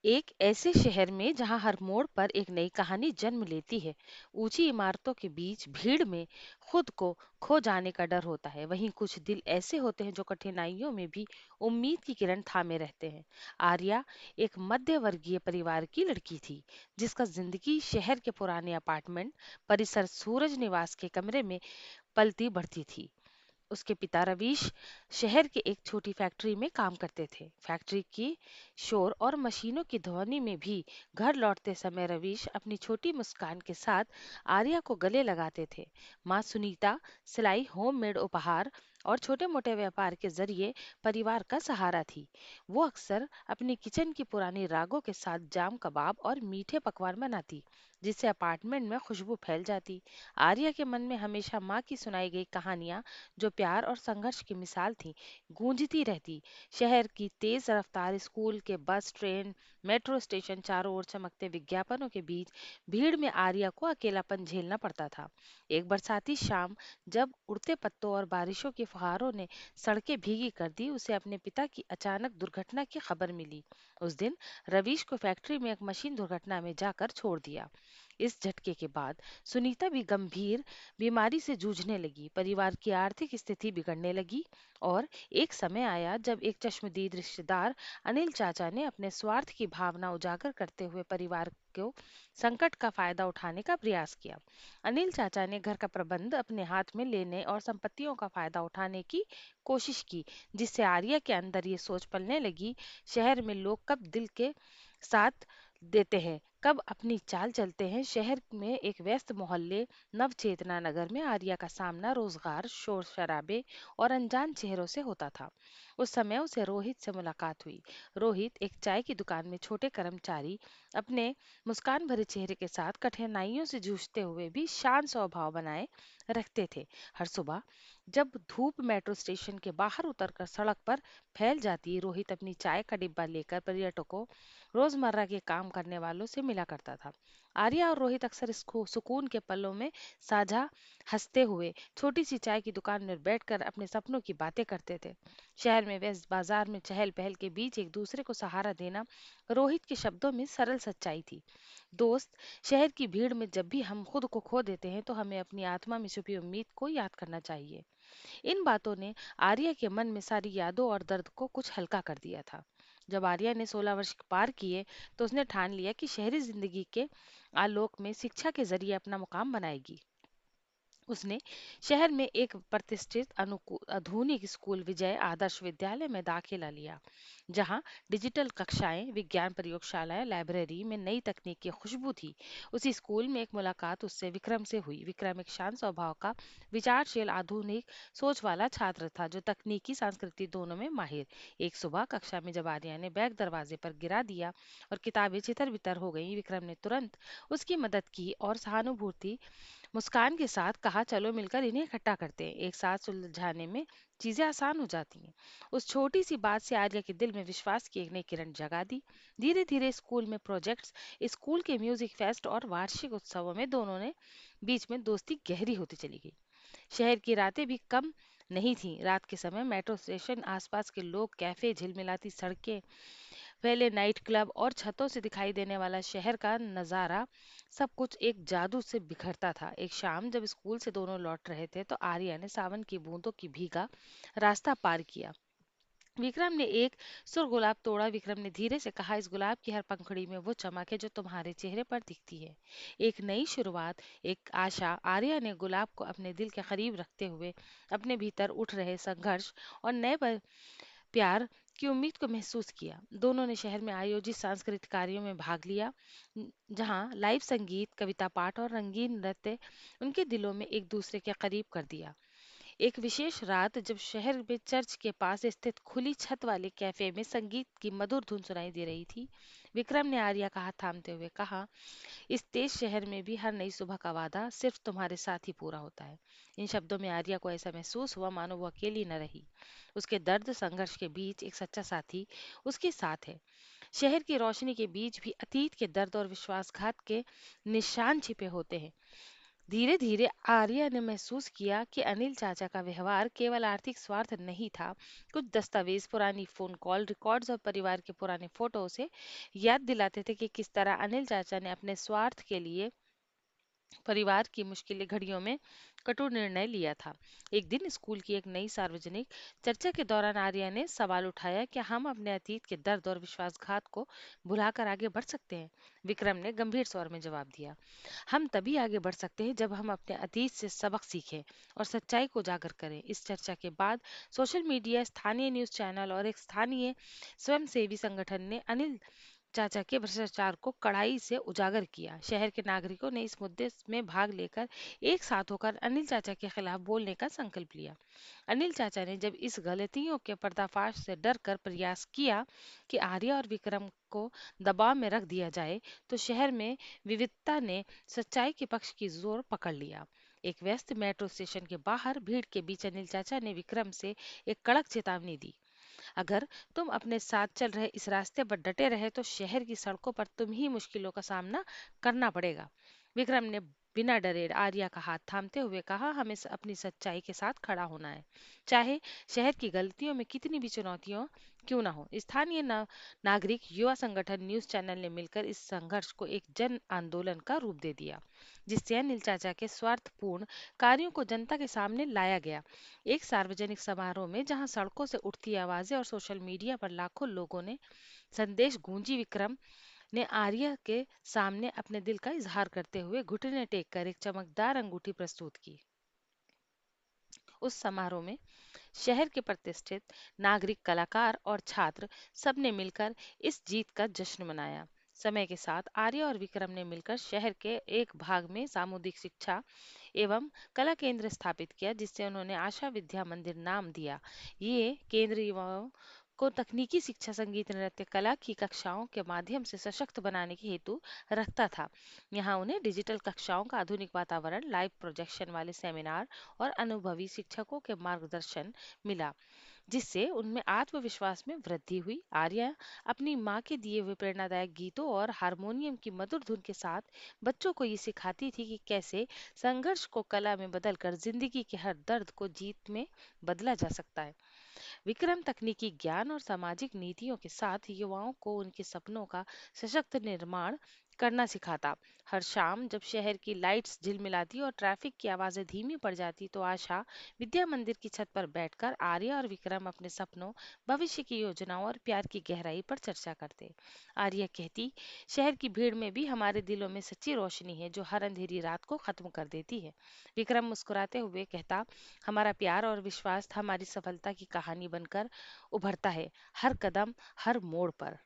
एक ऐसे शहर में जहां हर मोड़ पर एक नई कहानी जन्म लेती है। ऊंची इमारतों के बीच भीड़ में खुद को खो जाने का डर होता है, वहीं कुछ दिल ऐसे होते हैं जो कठिनाइयों में भी उम्मीद की किरण थामे रहते हैं। आर्या एक मध्य वर्गीय परिवार की लड़की थी, जिसका जिंदगी शहर के पुराने अपार्टमेंट परिसर सूरज निवास के कमरे में पलती बढ़ती थी। उसके पिता रवीश शहर के एक छोटी फैक्ट्री में काम करते थे। फैक्ट्री की शोर और मशीनों की ध्वनि में भी घर लौटते समय रवीश अपनी छोटी मुस्कान के साथ आर्या को गले लगाते थे। माँ सुनीता सिलाई, होममेड उपहार और छोटे मोटे व्यापार के जरिए परिवार का सहारा थी। वो अक्सर अपनी किचन की पुरानी रागों के साथ जाम कबाब और मीठे पकवान बनाती, जिससे अपार्टमेंट में खुशबू फैल जाती। आर्या के मन में हमेशा माँ की सुनाई गई कहानियां, जो प्यार और संघर्ष की मिसाल थी, गूंजती रहती। शहर की तेज रफ्तार, स्कूल के बस, ट्रेन, मेट्रो स्टेशन, चारों ओर चमकते विज्ञापनों के बीच भीड़ में आर्या को अकेलापन झेलना पड़ता था। एक बरसाती शाम, जब उड़ते पत्तों और बारिशों की फुहारों ने सड़कें भीगी कर दी, उसे अपने पिता की अचानक दुर्घटना की खबर मिली। उस दिन रवीश को फैक्ट्री में एक मशीन दुर्घटना में जाकर छोड़ दिया। इस झटके के बाद सुनीता भी गंभीर बीमारी से जूझने लगी, परिवार की आर्थिक स्थिति बिगड़ने लगी। और एक समय आया जब एक चश्मदीद रिश्तेदार अनिल चाचा ने अपने स्वार्थ की भावना उजागर करते हुए परिवार को संकट का फायदा उठाने का प्रयास किया। अनिल चाचा ने घर का प्रबंध अपने हाथ में लेने और संपत्तियों का फायदा उठाने की कोशिश की, जिससे आर्या के अंदर ये सोच पलने लगी, शहर में लोग कब दिल के साथ देते हैं, कब अपनी चाल चलते हैं। शहर में एक व्यस्त मोहल्ले नवचेतना नगर में आर्या का सामना रोजगार, शोर शराबे और अनजान चेहरों से होता था। उस समय उसे रोहित से मुलाकात हुई। रोहित एक चाय की दुकान में छोटे कर्मचारी, अपने मुस्कान भरे चेहरे के साथ कठिनाइयों से जूझते हुए भी शांत स्वभाव बनाए रखते थे। हर सुबह जब धूप मेट्रो स्टेशन के बाहर उतरकर सड़क पर फैल जाती, रोहित अपनी चाय का डिब्बा लेकर पर्यटकों, रोजमर्रा के काम करने वालों से मिला करता था। आर्या और रोहित अक्सर इसको सुकून के पलों में साझा हंसते हुए छोटी सी चाय की दुकान में बैठकर अपने सपनों की बातें करते थे। शहर में व्यस्त बाजार में चहल पहल के बीच एक दूसरे को सहारा देना रोहित के शब्दों में सरल सच्चाई थी। दोस्त, शहर की भीड़ में जब भी हम खुद को खो देते हैं, तो हमें अपनी आत्मा में छुपी उम्मीद को याद करना चाहिए। इन बातों ने आर्या के मन में सारी यादों और दर्द को कुछ हल्का कर दिया था। जब आर्या ने 16 वर्ष पार किए, तो उसने ठान लिया कि शहरी जिंदगी के आलोक में शिक्षा के जरिए अपना मुकाम बनाएगी। उसने शहर में एक प्रतिष्ठित आधुनिक स्कूल, विजय आदर्श विद्यालय में दाखिला लिया, जहां डिजिटल कक्षाएं, विज्ञान प्रयोगशालाएं, लाइब्रेरी में नई तकनीक की खुशबू थी। उसी स्कूल में एक मुलाकात उससे विक्रम से हुई। विक्रम एक शांत स्वभाव का, विचारशील, आधुनिक सोच वाला छात्र था, जो तकनीकी संस्कृति दोनों में माहिर। एक सुबह कक्षा में जब आर्या ने बैग दरवाजे पर गिरा दिया और किताबें तितर बितर हो गईं, विक्रम ने तुरंत उसकी मदद की और सहानुभूति मुस्कान के साथ कहा, चलो मिलकर इन्हें इकट्ठा करते हैं, एक साथ सुलझाने में चीजें आसान हो जाती हैं। उस छोटी सी बात से आर्या के दिल में विश्वास की एक नई किरण जगा दी। धीरे धीरे स्कूल में प्रोजेक्ट्स, स्कूल के म्यूजिक फेस्ट और वार्षिक उत्सवों में दोनों ने बीच में दोस्ती गहरी होती चली गई। शहर की रातें भी कम नहीं थी। रात के समय मेट्रो स्टेशन, आसपास के लोग, कैफे, झिलमिलाती सड़कें, पहले नाइट क्लब और छतों से दिखाई देने वाला शहर का नजारा, सब कुछ एक जादू से बिखरता था। एक शाम जब स्कूल से दोनों लौट रहे थे, तो आर्या ने सावन की बूंदों की भीगा रास्ता पार किया। विक्रम ने एक सुर गुलाब तोड़ा। विक्रम ने धीरे से कहा, इस गुलाब की हर पंखुड़ी में वो चमक है जो तुम्हारे चेहरे पर दिखती है, एक नई शुरुआत, एक आशा। आर्या ने गुलाब को अपने दिल के करीब रखते हुए अपने भीतर उठ रहे संघर्ष और नए प्यार की उम्मीद को महसूस किया। दोनों ने शहर में आयोजित सांस्कृतिक कार्यों में भाग लिया, जहां लाइव संगीत, कविता पाठ और रंगीन नृत्य उनके दिलों में एक दूसरे के करीब कर दिया। एक विशेष रात जब शहर में चर्च के पास स्थित खुली छत वाले कैफे में संगीत की मधुर धुन सुनाई दे रही थी, विक्रम ने आर्या का हाथ थामते हुए कहा, इस तेज शहर में भी हर नई सुबह का वादा सिर्फ तुम्हारे साथ ही पूरा होता है। इन शब्दों में आर्या को ऐसा महसूस हुआ मानो वो अकेली न रही। उसके दर्द संघर्ष के बीच एक सच्चा साथी उसके साथ है। शहर की रोशनी के बीच भी अतीत के दर्द और विश्वासघात के निशान छिपे होते हैं। धीरे धीरे आर्या ने महसूस किया कि अनिल चाचा का व्यवहार केवल आर्थिक स्वार्थ नहीं था। कुछ दस्तावेज, पुरानी फोन कॉल रिकॉर्ड्स और परिवार के पुराने फोटो से याद दिलाते थे कि किस तरह अनिल चाचा ने अपने स्वार्थ के लिए परिवार की मुश्किल घड़ियों में कठोर निर्णय लिया था। एक दिन स्कूल की एक नई सार्वजनिक चर्चा के दौरान आर्या ने सवाल उठाया कि हम अपने अतीत के दर्द और विश्वासघात को भुलाकर आगे बढ़ सकते हैं। विक्रम ने गंभीर स्वर में जवाब दिया, हम तभी आगे बढ़ सकते हैं जब हम अपने अतीत से सबक सीखें और सच्चाई को उजागर करें। इस चर्चा के बाद सोशल मीडिया, स्थानीय न्यूज चैनल और एक स्थानीय स्वयंसेवी संगठन ने अनिल चाचा के भ्रष्टाचार को कड़ाई से उजागर किया। शहर के नागरिकों ने इस मुद्दे में भाग लेकर एक साथ होकर अनिल चाचा के खिलाफ बोलने का संकल्प लिया। अनिल चाचा ने जब इस गलतियों के पर्दाफाश से डर कर प्रयास किया कि आर्या और विक्रम को दबाव में रख दिया जाए, तो शहर में विविधता ने सच्चाई के पक्ष की जोर पकड़ लिया। एक व्यस्त मेट्रो स्टेशन के बाहर भीड़ के बीच अनिल चाचा ने विक्रम से एक कड़क चेतावनी दी, अगर तुम अपने साथ चल रहे इस रास्ते पर डटे रहे तो शहर की सड़कों पर तुम ही मुश्किलों का सामना करना पड़ेगा। विक्रम ने बिना डरे आर्या का हाथ थामते हुए कहा, हमें अपनी सच्चाई के साथ खड़ा होना है, चाहे शहर की गलतियों में कितनी भी चुनौतियों क्यों ना हो। स्थानीय नागरिक, युवा संगठन, न्यूज चैनल ने मिलकर इस संघर्ष को एक जन आंदोलन का रूप दे दिया, जिससे अनिल चाचा के स्वार्थपूर्ण कार्यों को जनता के सामने लाया गया। एक सार्वजनिक समारोह में जहां सड़कों से उठती आवाजें और सोशल मीडिया पर लाखों लोगों ने संदेश गूंजी, विक्रम ने आर्या के सामने अपने दिल का इजहार करते हुए घुटने टेक कर एक चमकदार अंगूठी प्रस्तुत की। उस समारोह में शहर के प्रतिष्ठित नागरिक, कलाकार और छात्र सबने मिलकर इस जीत का जश्न मनाया। समय के साथ आर्या और विक्रम ने मिलकर शहर के एक भाग में सामुदायिक शिक्षा एवं कला केंद्र स्थापित किया, जिससे उन्होंने आशा विद्या मंदिर नाम दिया। ये केंद्र युवाओं को तकनीकी शिक्षा, संगीत, नृत्य, कला की कक्षाओं के माध्यम से सशक्त बनाने के हेतु रखता था। यहाँ उन्हें डिजिटल कक्षाओं का आधुनिक वातावरण, लाइव प्रोजेक्शन वाले सेमिनार और अनुभवी शिक्षकों के मार्गदर्शन मिला, जिससे उनमें आत्मविश्वास में वृद्धि हुई। आर्या अपनी माँ के दिए हुए प्रेरणादायक गीतों और हारमोनियम की मधुर धुन के साथ बच्चों को ये सिखाती थी कि कैसे संघर्ष को कला में बदलकर जिंदगी के हर दर्द को जीत में बदला जा सकता है। विक्रम तकनीकी ज्ञान और सामाजिक नीतियों के साथ युवाओं को उनके सपनों का सशक्त निर्माण करना सिखाता। हर शाम जब शहर की लाइट्स झिलमिलाती और ट्रैफिक की आवाजें धीमी पड़ जाती, तो आशा विद्या मंदिर की छत पर बैठकर आर्या और विक्रम अपने सपनों, भविष्य की योजनाओं और प्यार की गहराई पर चर्चा करते। आर्या कहती, शहर की भीड़ में भी हमारे दिलों में सच्ची रोशनी है जो हर अंधेरी रात को खत्म कर देती है। विक्रम मुस्कुराते हुए कहता, हमारा प्यार और विश्वास हमारी सफलता की कहानी बनकर उभरता है, हर कदम, हर मोड़ पर।